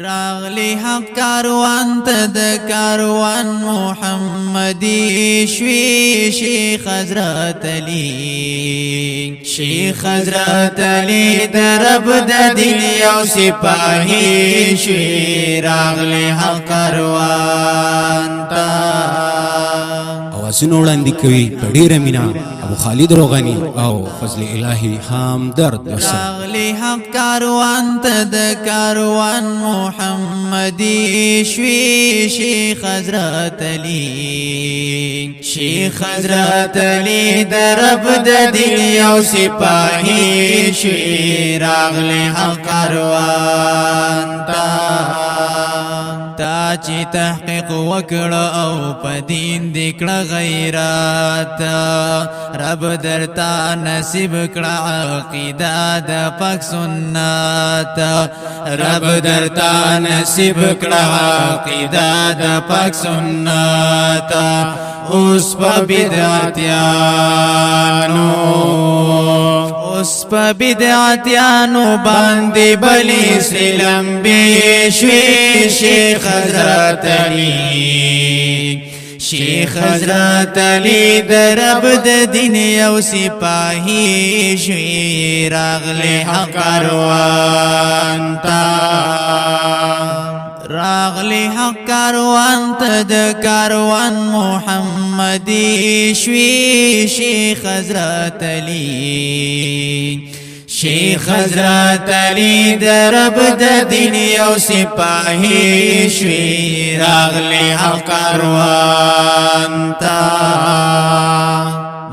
راغلی حق کاروان ته د کاروان محمدی شوی شیخ حضرت علی د رب د دین یو سپاهی شوی راغلی حق کاروان ته اوازونه وړاندې کوي په ډېره مینه ابو خالد روغاني او فضل الهي حامدرد راغلی حق کاروان ته د کاروان محمدی شوی شیخ حضرت علی د رب د دین یو سپاهی شوی راغلی حق کاروان تا چې تحقیق وکړه او په دین دکړه غیرت رب درتا نصیب کړه عقیده د پاک سنت رب درتا نصیب کړه عقیده د پاک سنت اوس په بدعتیانو باندې بلی سلم بی شوی شیخ حضرت علی د رب د دین یو سپاهی شوی راغلی حق کاروان ته د کاروان محمدی شوی شیخ حضرت علی د رب د دین یو سپاهی شوی راغلی حق کاروان ته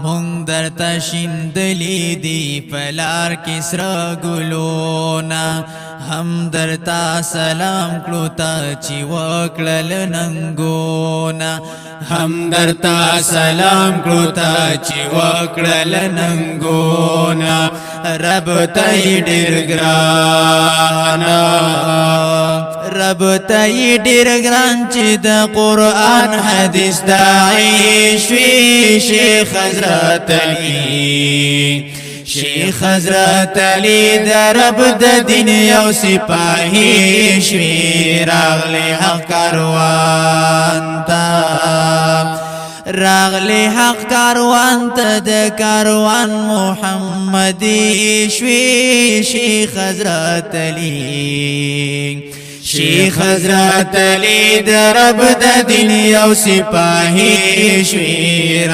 مونږ درته شیندلی دی پلار کسرا ګلونا هم درتا سلام کړو تا چې وکړل ننګونا هم درتا سلام کړو تا چې وکړل ننګونا رب ته ډیر ګران چې د قرآن حدیث داعی شوی شیخ حضرت علی د رب د دین یو سپاهی شوی راغلی حق کاروان ته د کاروان محمدی شوی شیخ حضرت علی د رب د دین یو سپاهی شوی